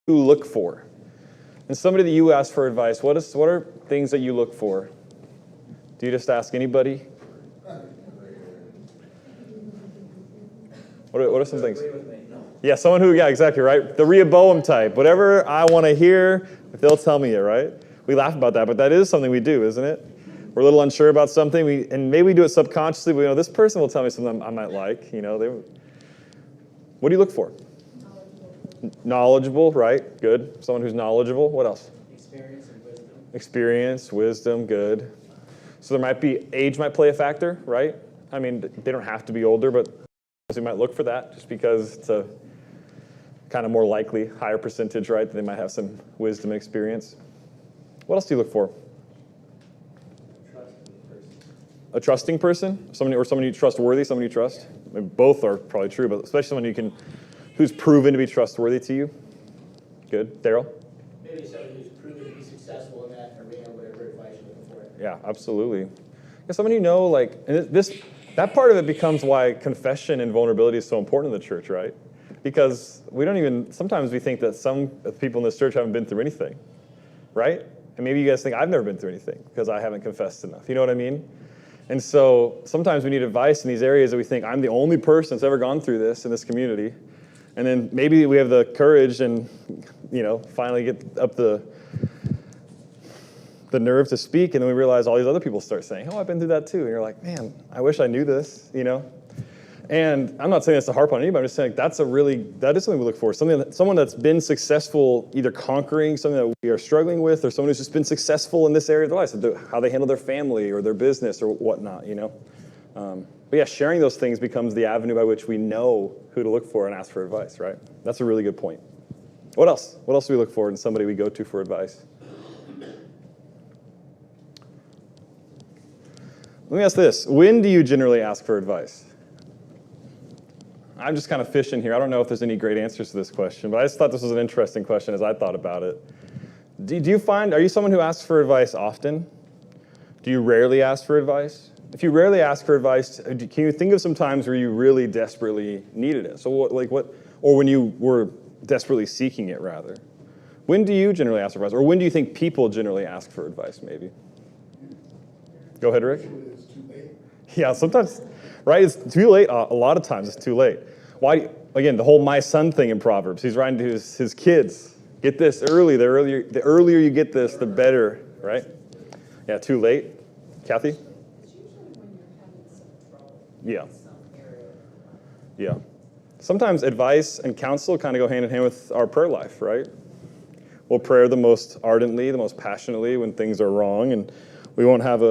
you look for? And somebody that you ask for advice, what are things that you look for? Do you just ask anybody? What are some things? Yeah, someone who, yeah, exactly, right? The Rehoboam type. Whatever I want to hear, if they'll tell me it, right? We laugh about that, but that is something we do, isn't it? We're a little unsure about something, and maybe we do it subconsciously, but this person will tell me something I might like. What do you look for? Knowledgeable, right? Good. Someone who's knowledgeable. What else? Experience and wisdom. Experience, wisdom, good. So age might play a factor, right? I mean, they don't have to be older, but we might look for that just because it's a kind of more likely, higher percentage, right? That they might have some wisdom and experience. What else do you look for? A trusting person? Someone you trustworthy, someone you trust? I mean, both are probably true, but especially someone who's proven to be trustworthy to you. Good. Daryl? Maybe someone who's proven to be successful in that arena, whatever advice you're looking for. Yeah, absolutely. Yeah, someone and that part of it becomes why confession and vulnerability is so important in the church, right? Because sometimes we think that some people in this church haven't been through anything, right? And maybe you guys think I've never been through anything because I haven't confessed enough. You know what I mean? And so sometimes we need advice in these areas that we think I'm the only person that's ever gone through this in this community. And then maybe we have the courage and, finally get up the nerve to speak, and then we realize all these other people start saying, oh, I've been through that too. And you're like, man, I wish I knew this, And I'm not saying this to harp on anybody, I'm just saying that is something we look for. Someone that's been successful either conquering something that we are struggling with, or someone who's just been successful in this area of their life, how they handle their family or their business or whatnot, But yeah, sharing those things becomes the avenue by which we know who to look for and ask for advice, right? That's a really good point. What else? What else do we look for in somebody we go to for advice? Let me ask this. When do you generally ask for advice? I'm just kind of fishing here. I don't know if there's any great answers to this question, but I just thought this was an interesting question as I thought about it. Are you someone who asks for advice often? Do you rarely ask for advice? If you rarely ask for advice, can you think of some times where you really desperately needed it? So or when you were desperately seeking it, rather? When do you generally ask for advice? Or when do you think people generally ask for advice, maybe? Go ahead, Rick. It's too late. Yeah, sometimes, right? It's too late. A lot of times it's too late. Why? Again, the whole my son thing in Proverbs. He's writing to his kids. Get this early. The earlier you get this, the better, right? Yeah, too late. Kathy? It's usually when you're having some trouble. Yeah. In some area. Yeah. Sometimes advice and counsel kind of go hand in hand with our prayer life, right? We'll pray the most ardently, the most passionately when things are wrong, and we won't have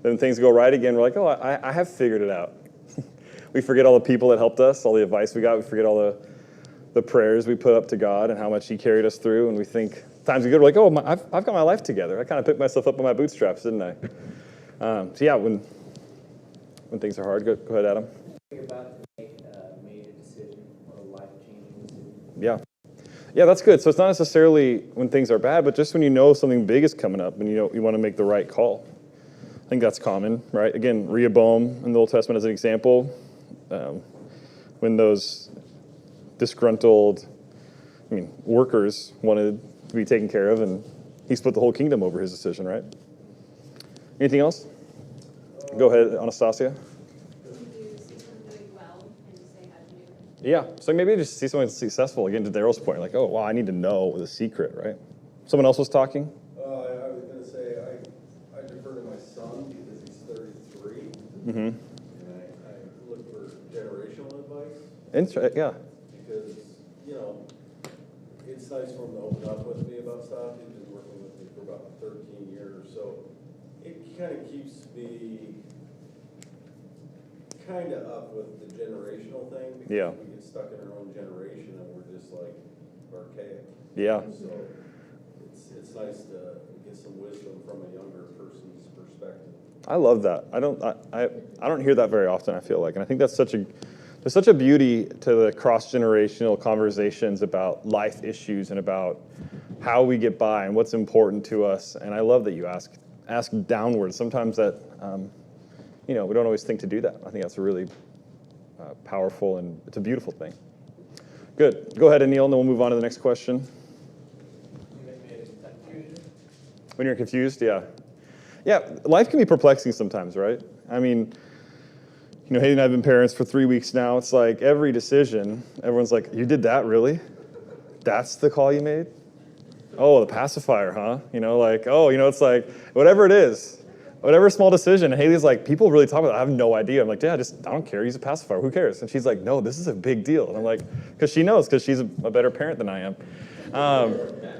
then things go right again. We're like, oh, I have figured it out. We forget all the people that helped us, all the advice we got. We forget all the prayers we put up to God and how much He carried us through. And we think, times we go, we're like, oh, I've got my life together. I kind of picked myself up on my bootstraps, didn't I? So yeah, when things are hard, go ahead, Adam. You're about to make a major decision or a life-changing decision. Yeah. Yeah, that's good. So it's not necessarily when things are bad, but just when you know something big is coming up and you want to make the right call. I think that's common, right? Again, Rehoboam in the Old Testament as an example, when those disgruntled, workers wanted to be taken care of, and he split the whole kingdom over his decision, right? Anything else? Go ahead, Anastasia. Do you see someone doing well and you say, how'd you do it? Yeah, so maybe just see someone successful, again, to Daryl's point, like, oh, wow, I need to know the secret, right? Someone else was talking? I was going to say, I defer to my son because he's 33. Mm-hmm. And I look for generational advice. Yeah. Because, it's nice for him to open up with me about stuff. He's been working with me for about 13 years. So it kind of keeps me kind of up with the generational thing. Because we get stuck in our own generation and we're just like archaic. Yeah. So it's nice to get some wisdom from a younger person's perspective. I love that. I don't hear that very often, I feel like. And I think there's such a beauty to the cross-generational conversations about life issues and about how we get by and what's important to us. And I love that you ask downwards. Sometimes that, we don't always think to do that. I think that's a really powerful and it's a beautiful thing. Good. Go ahead, Anil, and then we'll move on to the next question. When you're confused, yeah. Yeah, life can be perplexing sometimes, right? I mean, Haley and I have been parents for 3 weeks now. It's like every decision, everyone's like, you did that, really? That's the call you made? Oh, the pacifier, huh? It's like, whatever it is, whatever small decision. And Haley's like, people really talk about it. I have no idea. I'm like, yeah, I don't care. Use a pacifier. Who cares? And she's like, no, this is a big deal. And I'm like, because she knows, because she's a better parent than I am.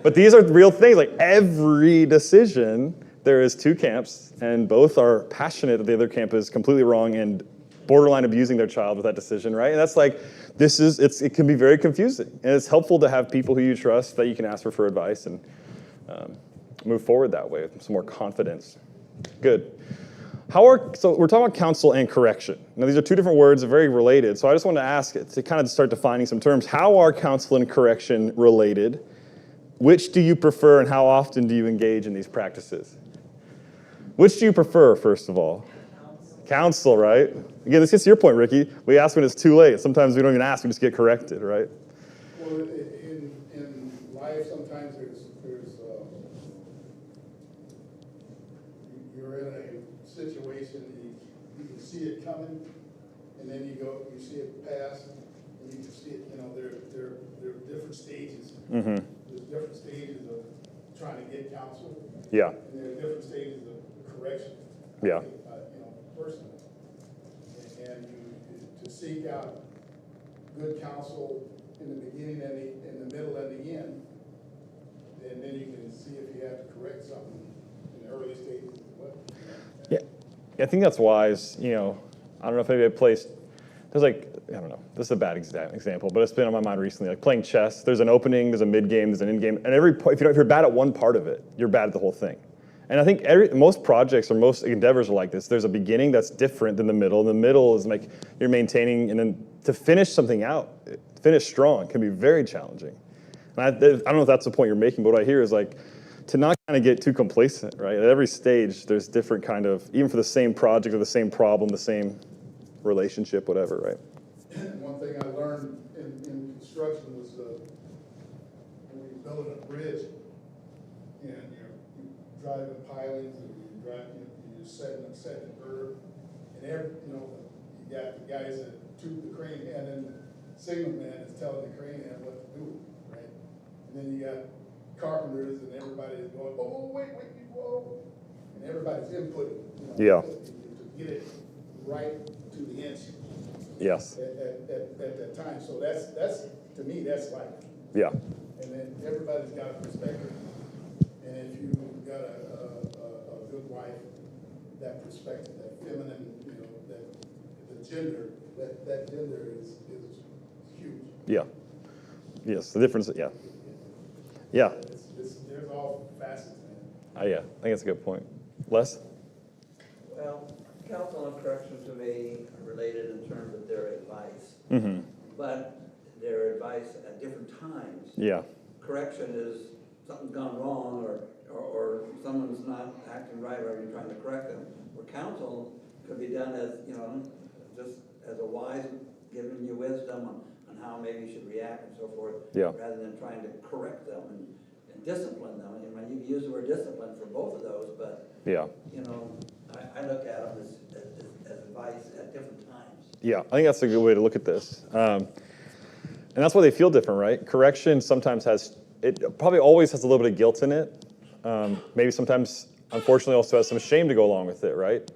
But these are real things. Like every decision, there is two camps, and both are passionate that the other camp is completely wrong and borderline abusing their child with that decision, right? And that's like, it can be very confusing. And it's helpful to have people who you trust that you can ask for advice and move forward that way with some more confidence. Good. So we're talking about counsel and correction. Now, these are two different words, very related. So I just want to ask to kind of start defining some terms. How are counsel and correction related? Which do you prefer, and how often do you engage in these practices? Which do you prefer, first of all? Counsel, right? Again, this gets to your point, Ricky. We ask when it's too late. Sometimes we don't even ask, we just get corrected, right? Well, in life, sometimes you're in a situation, you can see it coming, and then you see it pass, and you can see it, there are different stages. Mm-hmm. There's different stages of trying to get counsel. Yeah. And there are different stages of correction. Yeah. Personally. And to seek out good counsel in the beginning and in the middle and the end, and then you can see if you have to correct something in the early stages as well. Yeah, I think that's wise. I don't know if maybe I placed, there's I don't know, this is a bad example, but it's been on my mind recently. Like playing chess, there's an opening, there's a mid-game, there's an end-game, and if you're bad at one part of it, you're bad at the whole thing. And I think most projects or most endeavors are like this. There's a beginning that's different than the middle. And the middle is like you're maintaining, and then to finish something out, finish strong can be very challenging. And I don't know if that's the point you're making, but what I hear is like to not kind of get too complacent, right? At every stage, there's different kind of, even for the same project or the same problem, the same relationship, whatever, right? One thing I learned in construction was when you're building a bridge, and you're driving pilings, and you're setting the girder, and you got the guys that toot the crane head, and the signal man is telling the crane head what to do, right? And then you got carpenters, and everybody is going, oh, wait, whoa, and everybody's inputting, Yeah. to get it right to the inch. Yes. At that time. So that's to me, that's life. Yeah. And then everybody's got a perspective. And if you've got a good wife, that perspective, that feminine, that the gender, that gender is huge. Yeah. Yes. The difference. Yeah. Yeah. There's all facets in it. Yeah. I think that's a good point. Les? Well, counsel and correction to me are related in terms of their advice, Mm-hmm. but their advice at different times. Yeah. Correction is something's gone wrong, or someone's not acting right, or you're trying to correct them. Where counsel could be done as, just as a wise, giving you wisdom on how maybe you should react and so forth, Yeah. rather than trying to correct them and discipline them. You can use the word discipline for both of those, but Yeah. I look at them as advice at different times. Yeah, I think that's a good way to look at this. And that's why they feel different, right? Correction sometimes probably always has a little bit of guilt in it. Maybe sometimes, unfortunately, also has some shame to go along with it, right?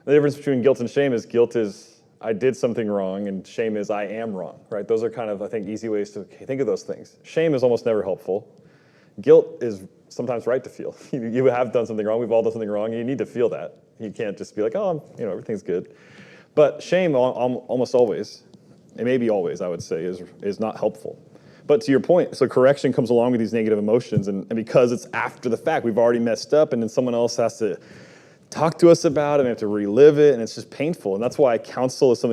The difference between guilt and shame is guilt is I did something wrong, and shame is I am wrong, right? Those are kind of, I think, easy ways to think of those things. Shame is almost never helpful. Guilt is sometimes right to feel. You have done something wrong. We've all done something wrong, and you need to feel that. You can't just be like, oh, everything's good. But shame almost always, and maybe always, I would say, is not helpful. But to your point, so correction comes along with these negative emotions, and because it's after the fact, we've already messed up, and then someone else has to talk to us about it, and we have to relive it, and it's just painful. And that's why counsel is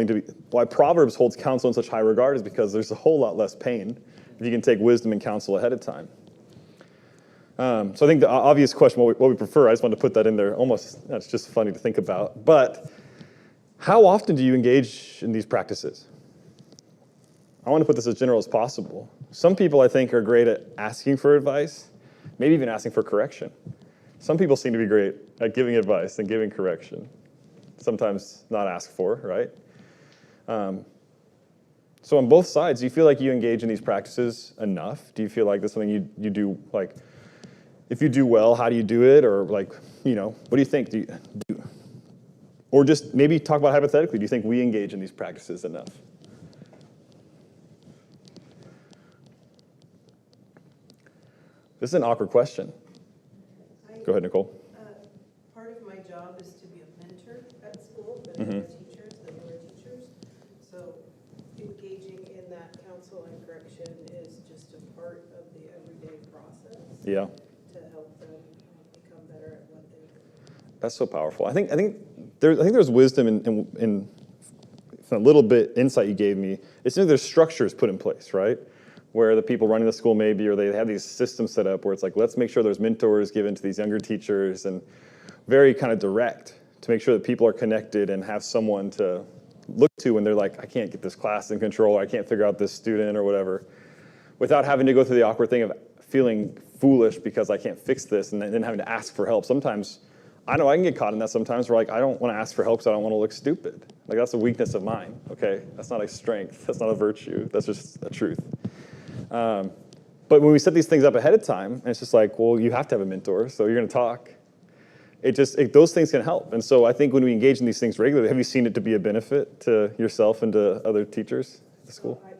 why Proverbs holds counsel in such high regard, is because there's a whole lot less pain if you can take wisdom and counsel ahead of time. So I think the obvious question, what we prefer, I just wanted to put that in there. That's just funny to think about. But how often do you engage in these practices? I want to put this as general as possible. Some people, I think, are great at asking for advice, maybe even asking for correction. Some people seem to be great at giving advice and giving correction. Sometimes not asked for, right? So on both sides, do you feel like you engage in these practices enough? Do you feel like that's something you do, like, if you do well, how do you do it? Or like, what do you think? Or just maybe talk about hypothetically, do you think we engage in these practices enough? This is an awkward question. Go ahead, Nicole. Part of my job is to be a mentor at school for Mhm. the teachers, the newer teachers. So engaging in that counsel and correction is just a part of the everyday process. Yeah. To help them become better at what they do. That's so powerful. I think there's wisdom in a little bit insight you gave me. It's like there's structures put in place, right? Where the people running the school maybe, or they have these systems set up where it's like, let's make sure there's mentors given to these younger teachers, and very kind of direct to make sure that people are connected and have someone to look to when they're like, I can't get this class in control, or I can't figure out this student or whatever, without having to go through the awkward thing of feeling foolish because I can't fix this and then having to ask for help. Sometimes, I know I can get caught in that sometimes where like, I don't want to ask for help because I don't want to look stupid. Like that's a weakness of mine, okay? That's not a strength, that's not a virtue, that's just a truth. But when we set these things up ahead of time, and it's just like, well, you have to have a mentor, so you're going to talk. Those things can help. And so I think when we engage in these things regularly, have you seen it to be a benefit to yourself and to other teachers at the school? I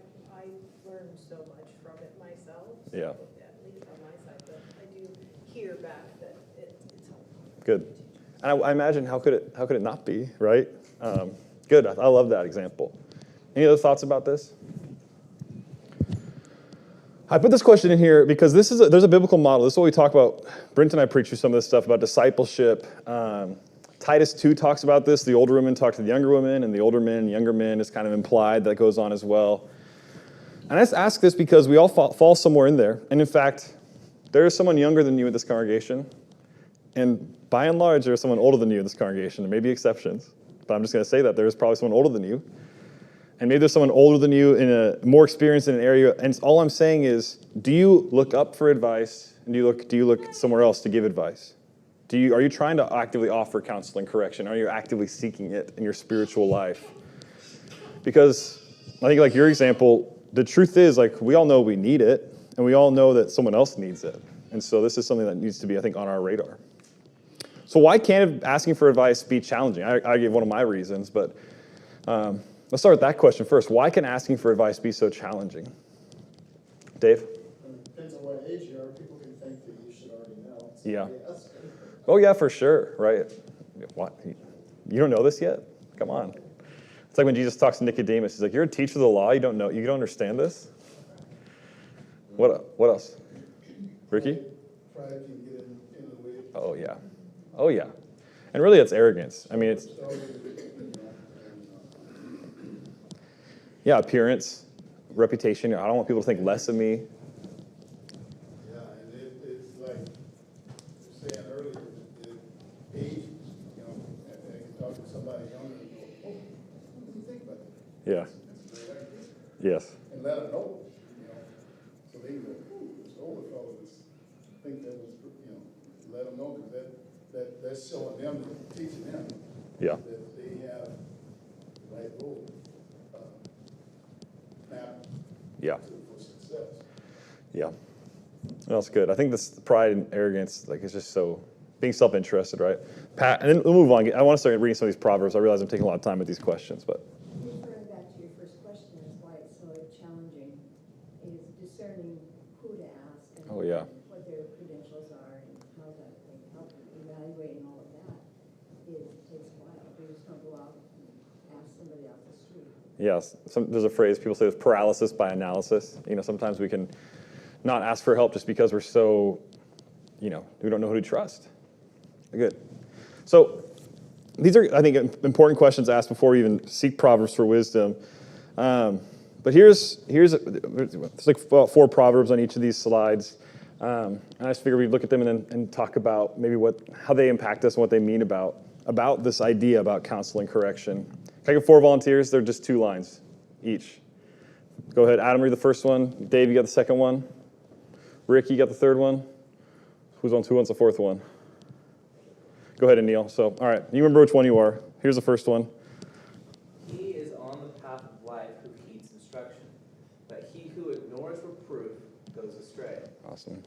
learned so much from it myself. So Yeah. at least on my side, but I do hear back that it's helpful. Good. And I imagine, how could it not be, right? Good. I love that example. Any other thoughts about this? I put this question in here because there's a biblical model. This is what we talk about. Brent and I preach through some of this stuff about discipleship. Titus 2 talks about this. The older women talk to the younger women, and the older men and younger men is kind of implied. That goes on as well. And I just ask this because we all fall somewhere in there. And in fact, there is someone younger than you in this congregation. And by and large, there is someone older than you in this congregation. There may be exceptions, but I'm just going to say that there is probably someone older than you. And maybe there's someone older than you in a more experienced in an area. And all I'm saying is, do you look up for advice? And do you look somewhere else to give advice? Are you trying to actively offer counsel and correction? Are you actively seeking it in your spiritual life? Because I think like your example, the truth is like we all know we need it, and we all know that someone else needs it. And so this is something that needs to be, I think, on our radar. So why can't asking for advice be challenging? I gave one of my reasons, but let's start with that question first. Why can asking for advice be so challenging? Dave? Depends on what age you are. People can think that you should already know. So Yeah. yes. Oh, yeah, for sure, right? What? You don't know this yet? Come on. It's like when Jesus talks to Nicodemus. He's like, you're a teacher of the law. You don't know. You don't understand this? What else? Ricky? Pride can get in the way. Oh, yeah. Oh, yeah. And really, it's arrogance. I mean, it's, yeah, appearance, reputation. I don't want people to think less of me. Yeah, and it's like you were saying earlier, the age, I can talk to somebody younger and go, oh, what do you think about that? Yeah. That's a great idea. Yes. And let them know, so they can go, ooh, this older fellow think that was, let them know, because that's showing them, teaching them Yeah. that they have the right role. Map Yeah. for success. Yeah. That's good. I think this pride and arrogance, like, is just so being self-interested, right? Pat, and then we'll move on. I want to start reading some of these Proverbs. I realize I'm taking a lot of time with these questions, but Referring back to your first question, is why it's so challenging, is discerning who to ask and Oh, yeah. what their credentials are and how that they help evaluating all of that. It takes a while. You just don't go out and ask somebody off the street. yes, there's a phrase people say is paralysis by analysis. Sometimes we can not ask for help just because we're so, we don't know who to trust. Good. So these are, I think, important questions to ask before we even seek Proverbs for wisdom. But there's like 4 Proverbs on each of these slides. And I just figured we'd look at them and talk about maybe how they impact us and what they mean about this idea about counsel and correction. Can I get 4 volunteers? They're just 2 lines each. Go ahead, Adam, read the first one. Dave, you got the second one. Rick, you got the third one. Who wants the fourth one? Go ahead and kneel. So, all right, you remember which one you are. Here's the first one. He is on the path of life who heeds instruction, but he who ignores reproof goes astray. Awesome.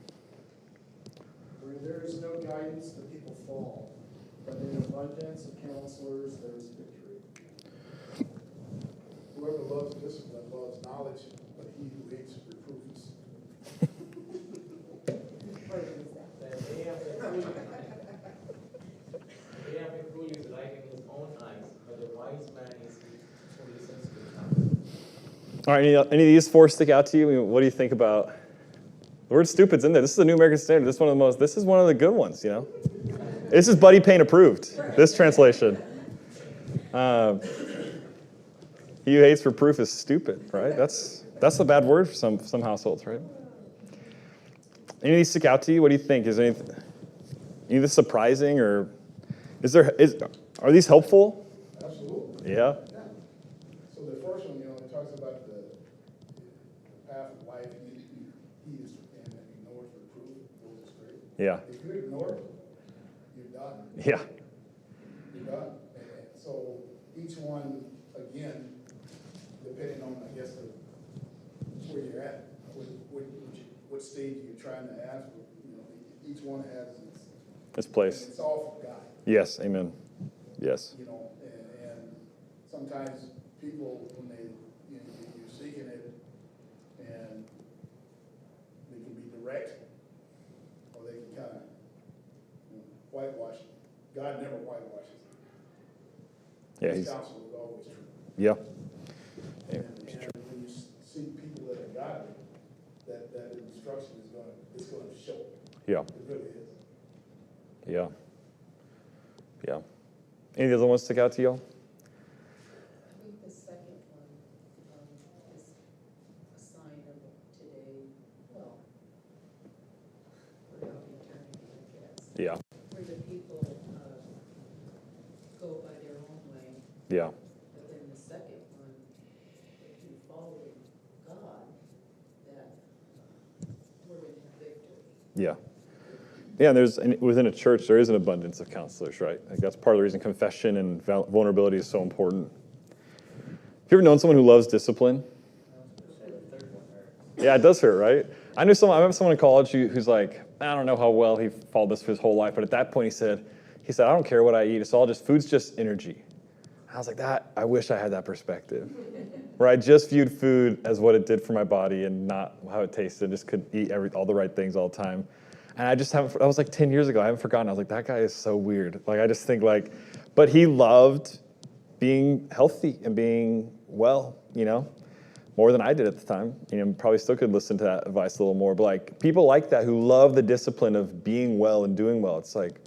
Where there is no guidance, the people fall, but in abundance of counselors there is victory. Whoever loves discipline loves knowledge, but he who hates reproof is. They have a fool is right in his own eyes, but the wise man is fully sensitive. All right, any of these four stick out to you? I mean, what do you think about? The word stupid's in there. This is the New American Standard. This is one of the good ones, you know? This is Buddy Payne approved, this translation. He who hates reproof is stupid, right? That's a bad word for some households, right? Any of these stick out to you? What do you think? Is any of this surprising, or are these helpful? Absolutely. Yeah. So the first one, it talks about the path of life. He is and ignores reproof, goes astray. Yeah. If you ignore it, you're done. Yeah. You're done. And so each one, again, depending on, I guess, where you're at, what stage you're trying to ask for, each one has This place. It's all from God. Yes. Amen. Yes. And sometimes people, when you're seeking it, and they can be direct, or they can kind of whitewash. God never whitewashes. Yeah. His counsel is always true. Yeah. And when you see people that are godly, that instruction is going to show. Yeah. It really is. Yeah. Yeah. Any of the other ones stick out to y'all? I think the second one is a sign of today, well, throughout eternity, I guess, Yeah. where the people go by their own way. Yeah. But then the second one, if you follow God, that we're in victory. Yeah. Yeah, and within a church, there is an abundance of counselors, right? Like that's part of the reason confession and vulnerability is so important. Have you ever known someone who loves discipline? Yeah, it does hurt, right? I remember someone in college who's like, I don't know how well he followed this for his whole life, but at that point he said, I don't care what I eat. It's all food's just energy. I was like, I wish I had that perspective, where I just viewed food as what it did for my body and not how it tasted. Just could eat all the right things all the time. And I just haven't, that was like 10 years ago. I haven't forgotten. I was like, that guy is so weird. Like, I just think but he loved being healthy and being well, more than I did at the time. Probably still could listen to that advice a little more. But people like that who love the discipline of being well and doing well. It's like,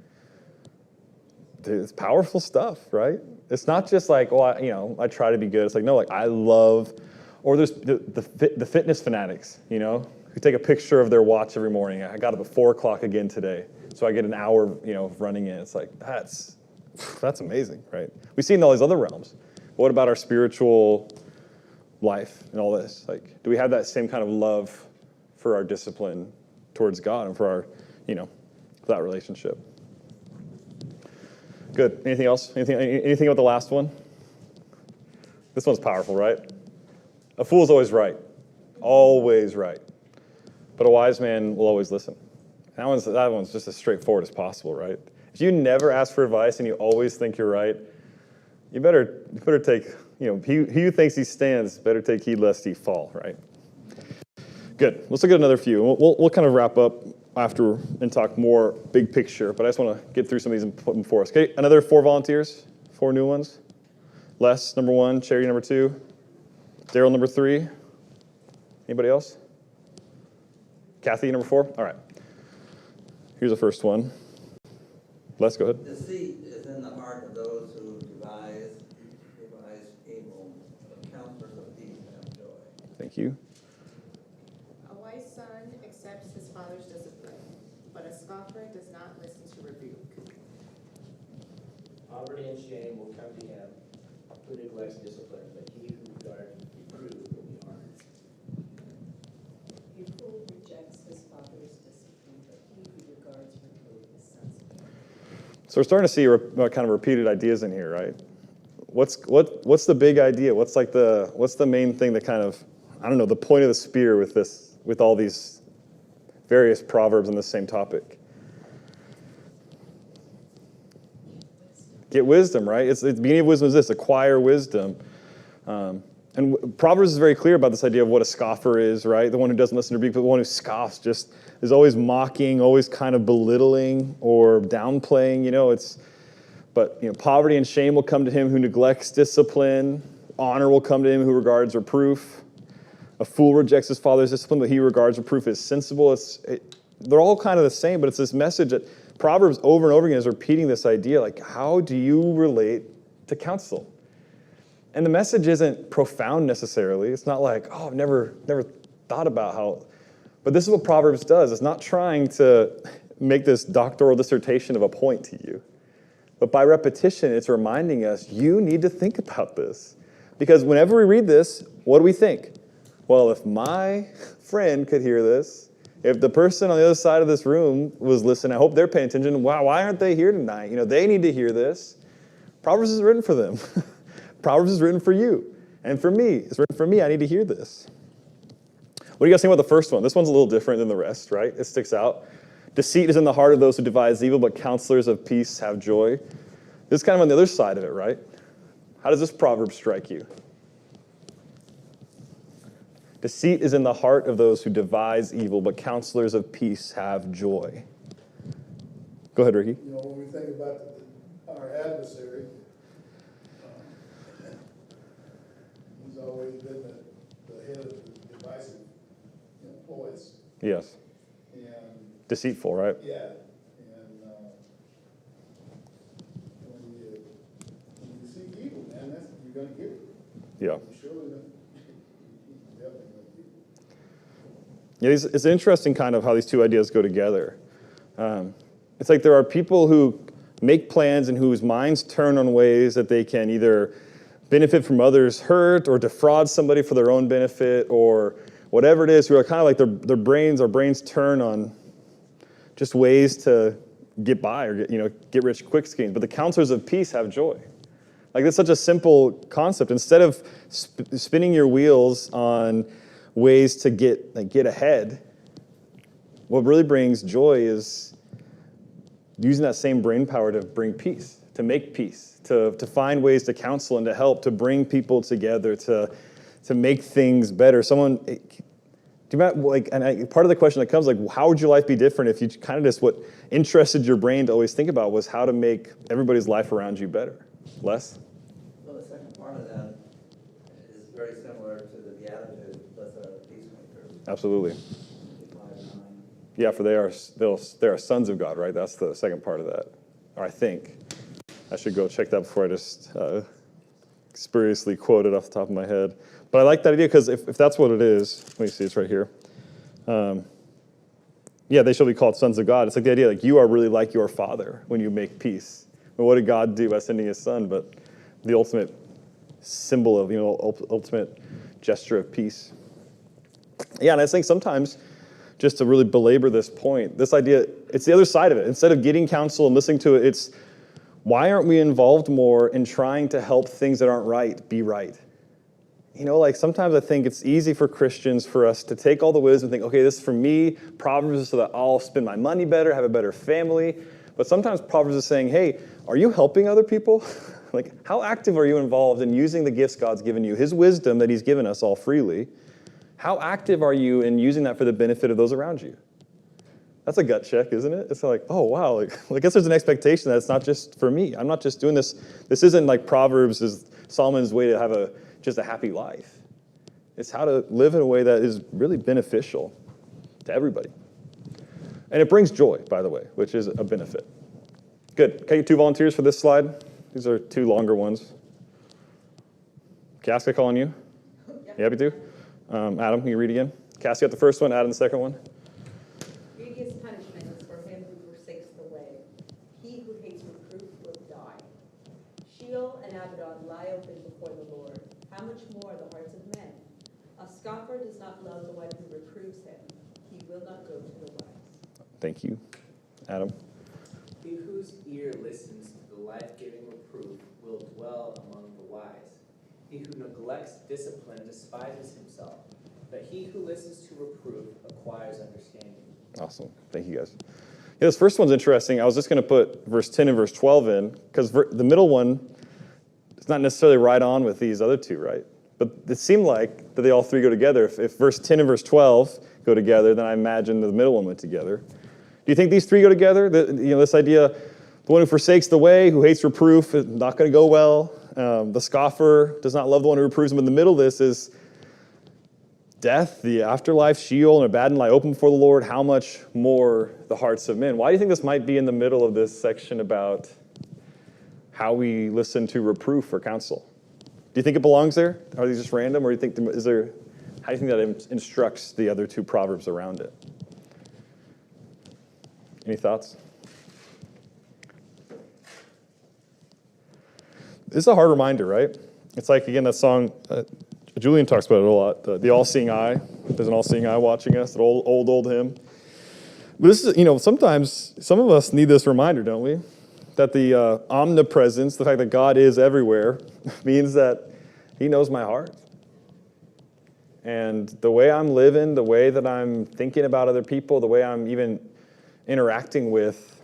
dude, it's powerful stuff, right? It's not just I try to be good. It's like, no, I love, or there's the fitness fanatics, who take a picture of their watch every morning. I got up at 4 o'clock again today, so I get an hour, of running in. It's like, that's amazing, right? We see in all these other realms. But what about our spiritual life and all this? Do we have that same kind of love for our discipline towards God and for our, for that relationship? Good. Anything else? Anything about the last one? This one's powerful, right? A fool's always right. Always right. But a wise man will always listen. That one's just as straightforward as possible, right? If you never ask for advice and you always think you're right, you better take, he who thinks he stands better take heed lest he fall, right? Good. Let's look at another few. We'll kind of wrap up after and talk more big picture, but I just want to get through some of these and put them for us. Okay, another 4 volunteers, 4 new ones. Les, number 1, Cherry, number 2, Daryl, number 3. Anybody else? Kathy, number 4? All right. Here's the first one. Les, go ahead. Deceit is in the heart of those who devise evil, but counselors of peace have joy. Thank you. A wise son accepts his father's discipline, but a scoffer does not listen to rebuke. Poverty and shame will come to him who neglects discipline, but he who regards reproof will be honored. A fool rejects his father's discipline, but he who regards reproof is sensible. So we're starting to see kind of repeated ideas in here, right? What's the big idea? What's the main thing that kind of, I don't know, the point of the spear with all these various proverbs on the same topic? Get wisdom, right? It's the beginning of wisdom is this: acquire wisdom. And Proverbs is very clear about this idea of what a scoffer is, right? The one who doesn't listen to rebuke, but the one who scoffs just is always mocking, always kind of belittling or downplaying. But poverty and shame will come to him who neglects discipline. Honor will come to him who regards reproof. A fool rejects his father's discipline, but he who regards reproof is sensible. They're all kind of the same, but it's this message that Proverbs over and over again is repeating this idea, like, how do you relate to counsel? And the message isn't profound necessarily. It's not like, oh, I've never thought about how. But this is what Proverbs does. It's not trying to make this doctoral dissertation of a point to you. But by repetition, it's reminding us, you need to think about this. Because whenever we read this, what do we think? Well, if my friend could hear this, if the person on the other side of this room was listening, I hope they're paying attention. Wow, why aren't they here tonight? They need to hear this. Proverbs is written for them. Proverbs is written for you and for me. It's written for me. I need to hear this. What do you guys think about the first one? This one's a little different than the rest, right? It sticks out. Deceit is in the heart of those who devise evil, but counselors of peace have joy. This is kind of on the other side of it, right? How does this proverb strike you? Deceit is in the heart of those who devise evil, but counselors of peace have joy. Go ahead, Ricky. When we think about our adversary, he's always been the head of the divisive ploys. Yes. And deceitful, right? yeah, and when you see evil, man, you're gonna get it. Yeah. You're surely gonna, you're definitely gonna get it. Yeah, it's interesting kind of how these two ideas go together. It's like there are people who make plans and whose minds turn on ways that they can either benefit from others' hurt or defraud somebody for their own benefit or whatever it is, who are kind of like our brains turn on just ways to get by or get rich quick schemes. But the counselors of peace have joy. Like, that's such a simple concept. Instead of spinning your wheels on ways to get ahead, what really brings joy is using that same brain power to bring peace, to make peace, to find ways to counsel and to help, to bring people together, to make things better. Part of the question that comes, like, how would your life be different if you kind of just what interested your brain to always think about was how to make everybody's life around you better? Les? Well, the second part of that is very similar to the Beatitude, blessed are the peacemakers. Absolutely. 5:9. Yeah, for they are sons of God, right? That's the second part of that. Or I think. I should go check that before I just spuriously quote it off the top of my head. But I like that idea because if that's what it is, let me see, it's right here. They shall be called sons of God. It's like the idea, like, you are really like your Father when you make peace. And what did God do by sending His Son? But the ultimate symbol of, ultimate gesture of peace. Yeah, and I think sometimes, just to really belabor this point, this idea, it's the other side of it. Instead of getting counsel and listening to it, it's why aren't we involved more in trying to help things that aren't right be right? Sometimes I think it's easy for Christians for us to take all the wisdom and think, okay, this is for me. Proverbs is so that I'll spend my money better, have a better family. But sometimes Proverbs is saying, hey, are you helping other people? Like, how active are you involved in using the gifts God's given you, His wisdom that He's given us all freely? How active are you in using that for the benefit of those around you? That's a gut check, isn't it? It's like, oh, wow. I guess there's an expectation that it's not just for me. I'm not just doing this. This isn't like Proverbs is Solomon's way to have just a happy life. It's how to live in a way that is really beneficial to everybody. And it brings joy, by the way, which is a benefit. Good. Can I get 2 volunteers for this slide? These are 2 longer ones. Cass, I call on you? You happy to? Adam, can you read again? Cass, you got the first one, Adam the second one. Grievous punishment is for him who forsakes the way. He who hates reproof will die. Sheol and Abaddon lie open before the Lord. How much more the hearts of men? A scoffer does not love the one who reproves him. He will not go to the wise. Thank you. Adam? He whose ear listens to the life-giving reproof will dwell among the wise. He who neglects discipline despises himself, but he who listens to reproof acquires understanding. Awesome. Thank you, guys. Yeah, this first one's interesting. I was just going to put verse 10 and verse 12 in, because the middle one is not necessarily right on with these other two, right? But it seemed like that they all three go together. If verse 10 and verse 12 go together, then I imagine the middle one went together. Do you think these three go together? This idea, the one who forsakes the way, who hates reproof, is not going to go well. The scoffer does not love the one who reproves him. In the middle of this is death, the afterlife, Sheol, and a bad and lie open before the Lord. How much more the hearts of men? Why do you think this might be in the middle of this section about how we listen to reproof or counsel? Do you think it belongs there? Are these just random, or do you think how do you think that instructs the other two proverbs around it? Any thoughts? This is a hard reminder, right? It's like, again, that song, Julian talks about it a lot, the all-seeing eye. There's an all-seeing eye watching us, that old hymn. But this is, sometimes some of us need this reminder, don't we? That the omnipresence, the fact that God is everywhere, means that he knows my heart. And the way I'm living, the way that I'm thinking about other people, the way I'm even interacting with,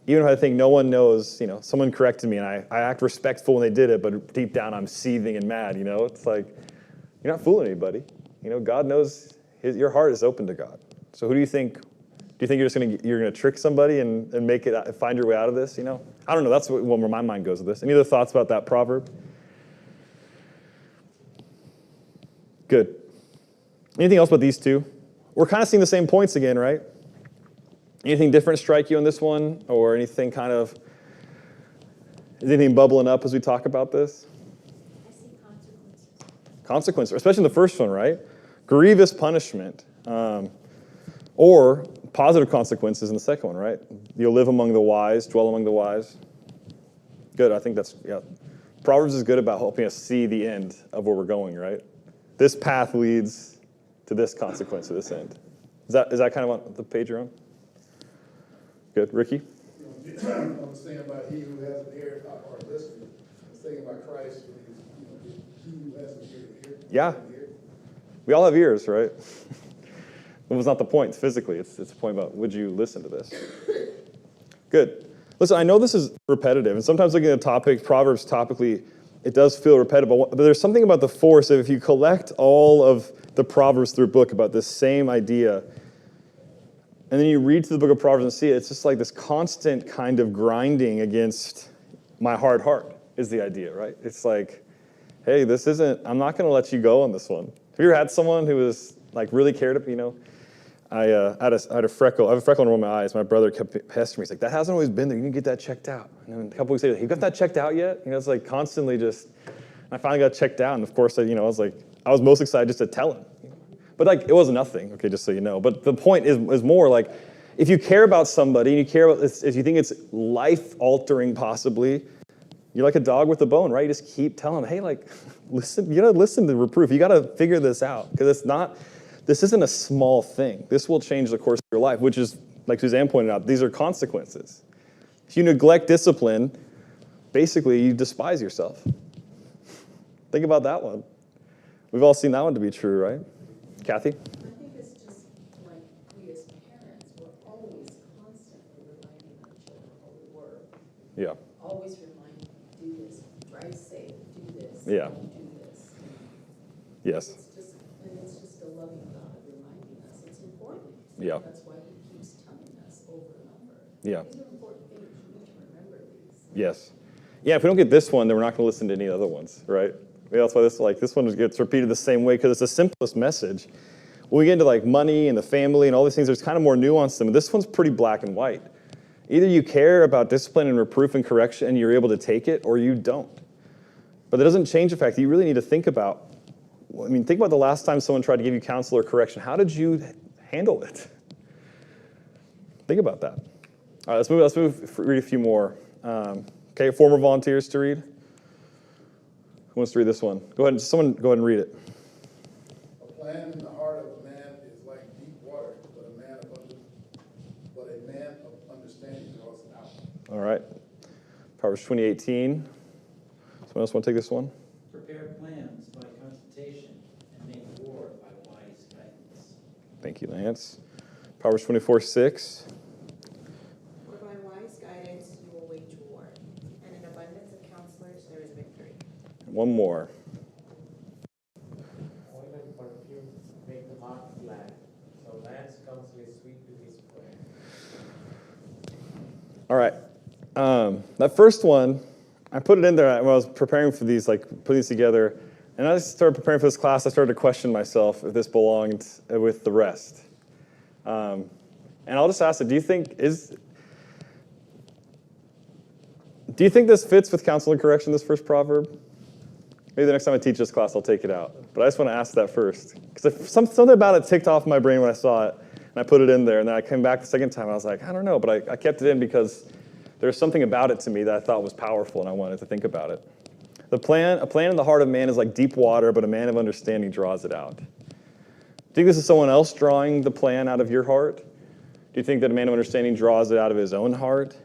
even if I think no one knows, someone corrected me and I act respectful when they did it, but deep down I'm seething and mad, It's like, you're not fooling anybody. God knows your heart is open to God. So who do you think? Do you think you're gonna trick somebody and make it find your way out of this? I don't know. That's where my mind goes with this. Any other thoughts about that proverb? Good. Anything else about these two? We're kind of seeing the same points again, right? Anything different strike you in this one, or anything is anything bubbling up as we talk about this? I see consequences. Consequences, especially in the first one, right? Grievous punishment. Or positive consequences in the second one, right? You'll live among the wise, dwell among the wise. Good, I think Proverbs is good about helping us see the end of where we're going, right? This path leads to this consequence, to this end. Is that kind of on the page you're on? Good. Ricky? I was thinking about he who has an ear or listening. I was thinking about Christ. He who has an ear to hear. Yeah. We all have ears, right? It was not the point physically. It's a point about, would you listen to this? Good. Listen, I know this is repetitive, and sometimes looking at Proverbs topically, it does feel repetitive, but there's something about the force of if you collect all of the Proverbs through a book about this same idea, and then you read through the book of Proverbs and see it, it's just like this constant kind of grinding against my hard heart is the idea, right? It's like, hey, I'm not going to let you go on this one. Have you ever had someone who was really cared about, I had a freckle. I have a freckle on one of my eyes. My brother kept pestering me. He's like, that hasn't always been there. You need to get that checked out. And then a couple weeks later, you got that checked out yet? It's like constantly just, I finally got checked out. And of course, I was most excited just to tell him. But it was nothing, okay, just so you know. But the point is more if you care about somebody and you care about this, if you think it's life-altering possibly, you're like a dog with a bone, right? You just keep telling them, hey, listen, you got to listen to reproof. You got to figure this out because this isn't a small thing. This will change the course of your life, which is, like Suzanne pointed out, these are consequences. If you neglect discipline, basically you despise yourself. Think about that one. We've all seen that one to be true, right? Kathy? I think it's just like we as parents, we're always constantly reminding our children, or we were. Yeah. Always reminding them, do this, drive safe, do this, Yeah. don't do this. Yes. It's just a loving God reminding us. It's important. Yeah. That's why he keeps telling us over and over. Yeah. These are important things. You need to remember these. Yes. Yeah, if we don't get this one, then we're not going to listen to any other ones, right? That's why this one gets repeated the same way, because it's the simplest message. When we get into money and the family and all these things, there's kind of more nuance to them. This one's pretty black and white. Either you care about discipline and reproof and correction and you're able to take it, or you don't. But that doesn't change the fact that you really need to think about, think about the last time someone tried to give you counsel or correction. How did you handle it? Think about that. All right, let's move, read a few more. Okay, 4 more volunteers to read. Who wants to read this one? Go ahead, someone go ahead and read it. A plan in the heart of man is like deep water, but a man All right. Proverbs 20:18. Someone else want to take this one? Prepare plans by consultation and make war by wise guidance. Thank you, Lance. Proverbs 24:6. For by wise guidance you will wage war, and in abundance of counselors there is victory. One more. Oil and perfume make the heart glad, so man's counsel is sweet to his prayer. All right. That first one, I put it in there when I was preparing for these, like putting these together. And as I started preparing for this class, I started to question myself if this belonged with the rest. And I'll just ask it, do you think this fits with counsel and correction, this first proverb? Maybe the next time I teach this class, I'll take it out. But I just want to ask that first. Because something about it ticked off my brain when I saw it, and I put it in there. And then I came back the second time, and I was like, I don't know. But I kept it in because there's something about it to me that I thought was powerful, and I wanted to think about it. A plan in the heart of man is like deep water, but a man of understanding draws it out. Do you think this is someone else drawing the plan out of your heart? Do you think that a man of understanding draws it out of his own heart?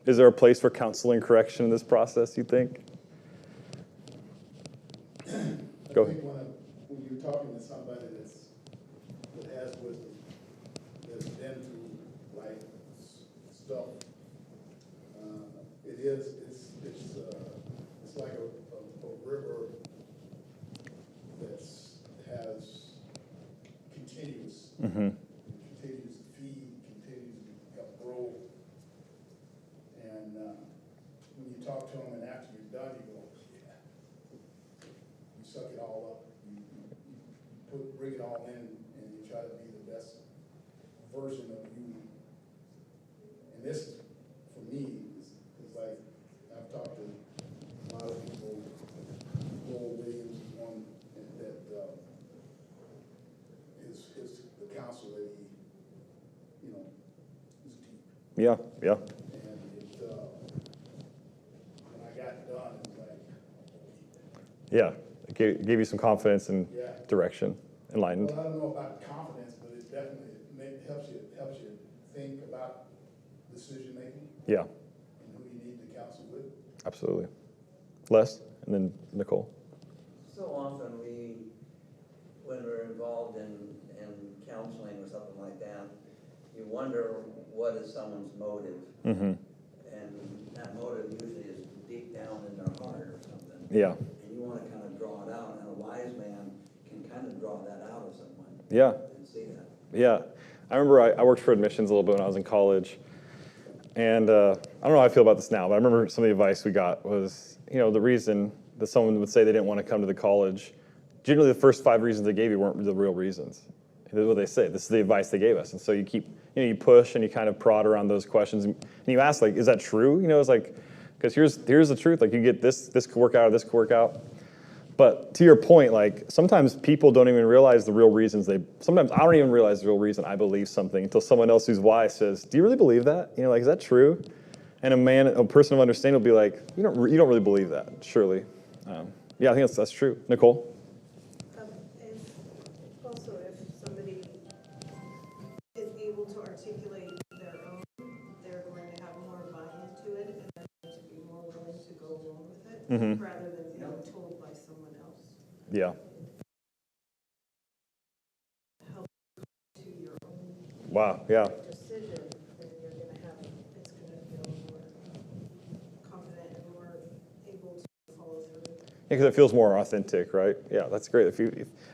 Is there a place for counsel and correction in this process, you think? Go ahead. I think when you're talking to somebody that has wisdom, that's been through life stuff, it's like a river has continuous, continues to feed, continues to grow, and when you talk to them and after you're done, you go, yeah. You suck it all up. You bring it all in, and you try to be the best version of you. And this, for me, is like, I've talked to a lot of people. Lowell Williams is one that the counsel that he, is deep. Yeah. And when I got done, it was like, Yeah. It gave you some confidence and direction, enlightened. well, I don't know about confidence, but it definitely helps you think about decision making. Yeah. And who you need to counsel with. Absolutely. Les, and then Nicole. So often when we're involved in counseling or something like that, you wonder what is someone's motive. Mm-hmm. And that motive usually is deep down in their heart or something. Yeah. And you want to kind of draw it out, and a wise man can kind of draw that out of someone. Yeah. And see that. Yeah. I remember I worked for admissions a little bit when I was in college. And I don't know how I feel about this now, but I remember some of the advice we got was, the reason that someone would say they didn't want to come to the college, generally the first 5 reasons they gave you weren't the real reasons. This is what they say. This is the advice they gave us. And so you keep, you push and you kind of prod around those questions. And you ask, like, is that true? It's like, because here's the truth. Like, you get this could work out, or this could work out. But to your point, like, sometimes people don't even realize the real reasons sometimes I don't even realize the real reason I believe something until someone else who's wise says, do you really believe that? Like, is that true? And a person of understanding will be like, you don't really believe that, surely. Yeah, I think that's true. Nicole? If somebody is able to articulate their own, they're going to have more buy-in to it, and they're going to be more willing to go along with it, rather than being told by someone else. Yeah. Help to your own Wow, yeah. decision, then you're going to have, it's going to feel more confident and more able to follow through. Yeah, because it feels more authentic, right? Yeah, that's great. If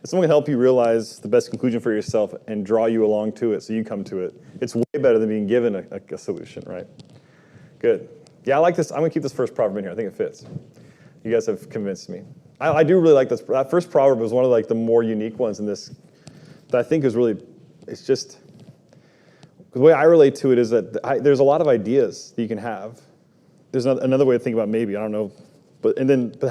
someone can help you realize the best conclusion for yourself and draw you along to it so you come to it, it's way better than being given a solution, right? Good. Yeah, I like this. I'm going to keep this first proverb in here. I think it fits. You guys have convinced me. I do really like this. That first proverb was one of like the more unique ones in this that I think is really, it's just, the way I relate to it is that there's a lot of ideas that you can have. There's another way to think about maybe, I don't know, but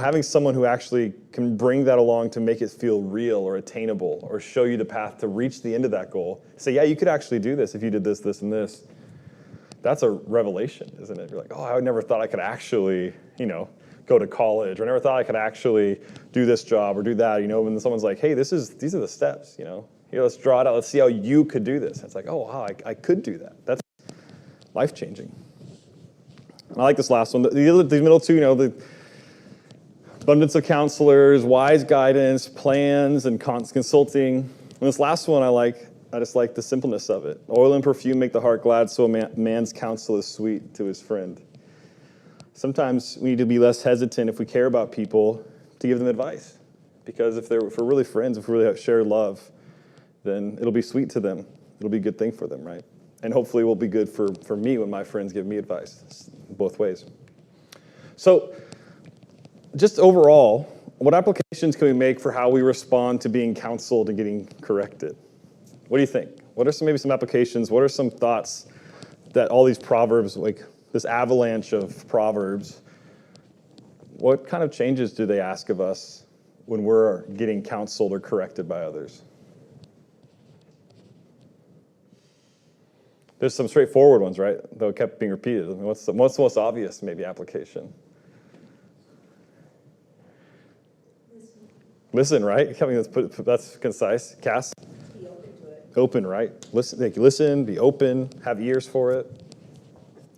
having someone who actually can bring that along to make it feel real or attainable or show you the path to reach the end of that goal. Say, yeah, you could actually do this if you did this, this, and this. That's a revelation, isn't it? You're like, oh, I never thought I could actually, go to college, or I never thought I could actually do this job or do that, when someone's like, hey, these are the steps, Here, let's draw it out. Let's see how you could do this. It's like, oh, wow, I could do that. That's life-changing. I like this last one. These middle two, the abundance of counselors, wise guidance, plans, and consulting. And this last one I just like the simpleness of it. Oil and perfume make the heart glad, so a man's counsel is sweet to his friend. Sometimes we need to be less hesitant if we care about people to give them advice. Because if we're really friends, if we really share love, then it'll be sweet to them. It'll be a good thing for them, right? And hopefully it will be good for me when my friends give me advice. It's both ways. So, just overall, what applications can we make for how we respond to being counseled and getting corrected? What do you think? What are maybe some applications? What are some thoughts that all these Proverbs, like this avalanche of Proverbs, what kind of changes do they ask of us when we're getting counseled or corrected by others? There's some straightforward ones, right? That kept being repeated. I mean, what's the most obvious, maybe, application? Listen, right? That's concise. Cass? Be open to it. Open, right? Listen, be open, have ears for it.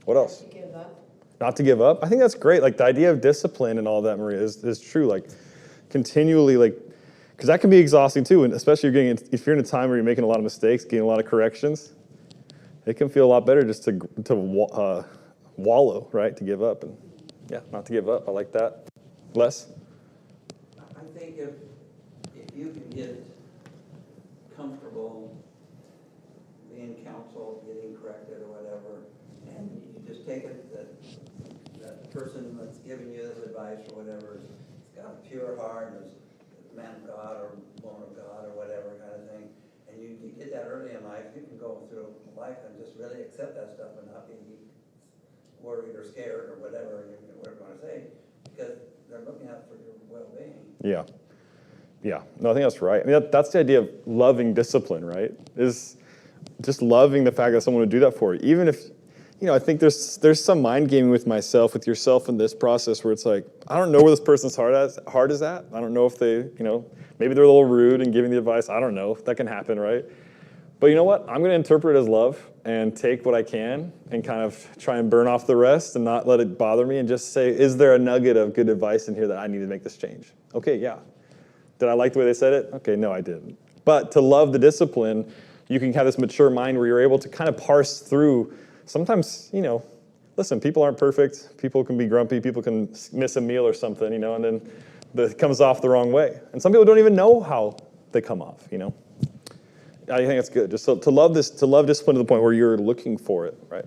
What else? Not to give up. Not to give up. I think that's great. Like the idea of discipline and all that, Maria, is true. Like continually, because that can be exhausting too, and especially if you're in a time where you're making a lot of mistakes, getting a lot of corrections, it can feel a lot better just to wallow, right? To give up, and not to give up. I like that. Les? I think if you can get comfortable being counseled, getting corrected or whatever, and you just take it that person that's giving you this advice or whatever has got a pure heart, and is a man of God or woman of God or whatever kind of thing, and you get that early in life, you can go through life and just really accept that stuff and not be worried or scared or whatever you're going to say, because they're looking out for your well-being. Yeah. No, I think that's right. I mean, that's the idea of loving discipline, right? Is just loving the fact that someone would do that for you. Even if, I think there's some mind gaming with myself, with yourself in this process where it's like, I don't know where this person's heart is at. I don't know if they, maybe they're a little rude and giving the advice. I don't know. That can happen, right? But you know what? I'm going to interpret it as love and take what I can and kind of try and burn off the rest and not let it bother me and just say, is there a nugget of good advice in here that I need to make this change? Okay, yeah. Did I like the way they said it? Okay, no, I didn't. But to love the discipline, you can have this mature mind where you're able to kind of parse through. Sometimes, listen, people aren't perfect. People can be grumpy. People can miss a meal or something, and then it comes off the wrong way. And some people don't even know how they come off, I think it's good. Just to love discipline to the point where you're looking for it, right?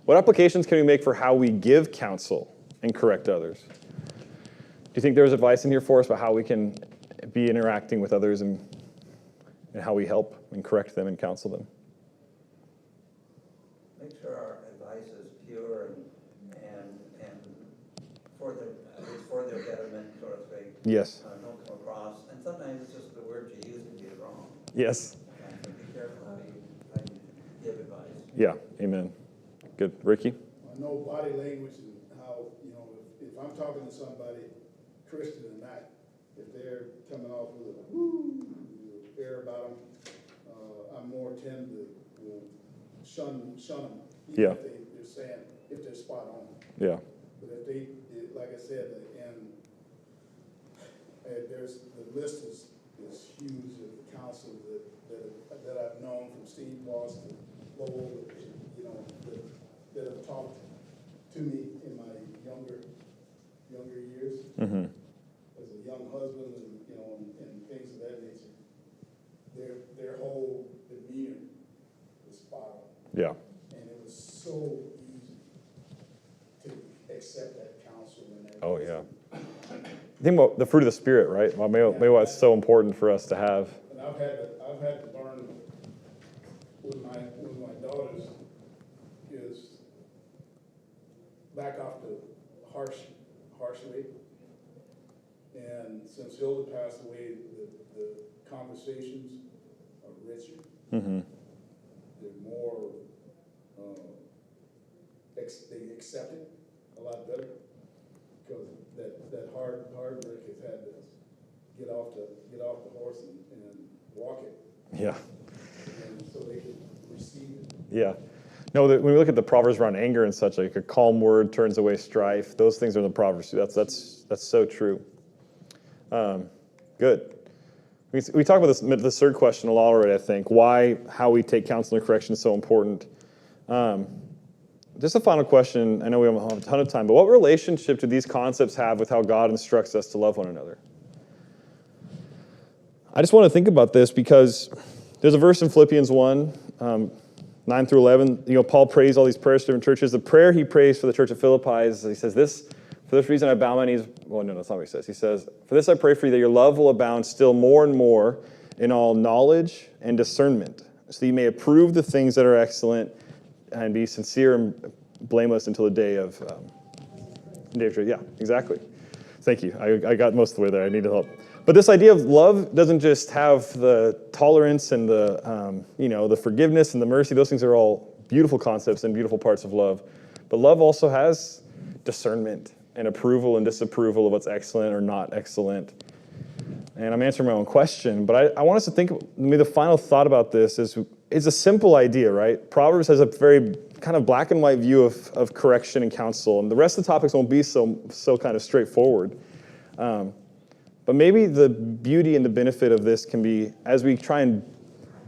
What applications can we make for how we give counsel and correct others? Do you think there's advice in here for us about how we can be interacting with others and how we help and correct them and counsel them? Make sure our advice is pure and for their betterment, so to speak. Yes. Don't come across, and sometimes it's just the words you use can be wrong. Yes. So be careful how you give advice. Yeah, amen. Good. Ricky? I know body language and how, if I'm talking to somebody, Christian or not, if they're coming off with a woo, air about them, I more tend to shun them. Even if they're spot on. Yeah. But if they, like I said, the list is huge of counsel that I've known from Steve Moss to Lowell, that have talked to me in my younger years. Mm-hmm. As a young husband and things of that nature. Their whole demeanor was spot on. Yeah. And it was so easy to accept that counsel and that. Oh, yeah. Think about the fruit of the Spirit, right? Well, maybe why it's so important for us to have. And I've had to learn with my daughters is back off the harshly. And since Hilda passed away, the conversations are richer. Mm-hmm. They're more, they accept it a lot better. Because that hard work has had to get off the horse and walk it. Yeah. And so they can receive it. Yeah. No, when we look at the Proverbs around anger and such, like a calm word turns away strife. Those things are in the Proverbs. That's so true. Good. We talked about this third question a lot already, I think. Why, how we take counsel and correction is so important. Just a final question. I know we don't have a ton of time, but what relationship do these concepts have with how God instructs us to love one another? I just want to think about this because there's a verse in Philippians 1, 9 through 11. Paul prays all these prayers to different churches. The prayer he prays for the church of Philippi is, he says, for this reason I bow my knees. Well, no, that's not what he says. He says, for this I pray for you that your love will abound still more and more in all knowledge and discernment, so that you may approve the things that are excellent and be sincere and blameless until the day of truth. Yeah, exactly. Thank you. I got most of the way there. I needed help. But this idea of love doesn't just have the tolerance and the forgiveness and the mercy. Those things are all beautiful concepts and beautiful parts of love. But love also has discernment and approval and disapproval of what's excellent or not excellent. And I'm answering my own question, but I want us to think, maybe the final thought about this is a simple idea, right? Proverbs has a very kind of black and white view of correction and counsel, and the rest of the topics won't be so kind of straightforward. But maybe the beauty and the benefit of this can be, as we try and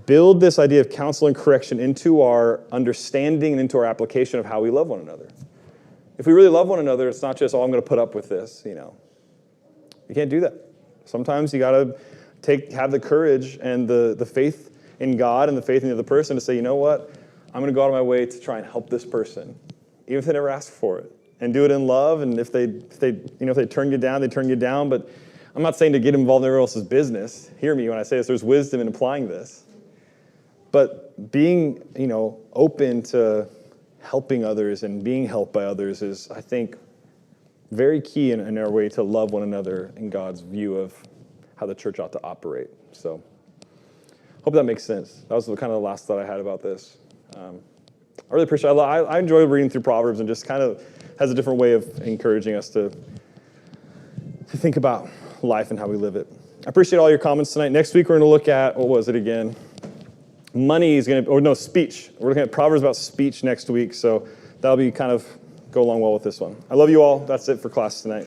build this idea of counsel and correction into our understanding and into our application of how we love one another. If we really love one another, it's not just, I'm going to put up with this, You can't do that. Sometimes you got to have the courage and the faith in God and the faith in the other person to say, you know what? I'm going to go out of my way to try and help this person, even if they never ask for it, and do it in love. And if they turn you down, they turn you down. But I'm not saying to get involved in everyone else's business. Hear me when I say this. There's wisdom in applying this. But being, open to helping others and being helped by others is, I think, very key in our way to love one another in God's view of how the church ought to operate. So, hope that makes sense. That was kind of the last thought I had about this. I really appreciate it. I enjoy reading through Proverbs, and just kind of has a different way of encouraging us to think about life and how we live it. I appreciate all your comments tonight. Next week, we're going to look at, what was it again? Speech. We're looking at Proverbs about speech next week, so that'll be kind of go along well with this one. I love you all. That's it for class tonight.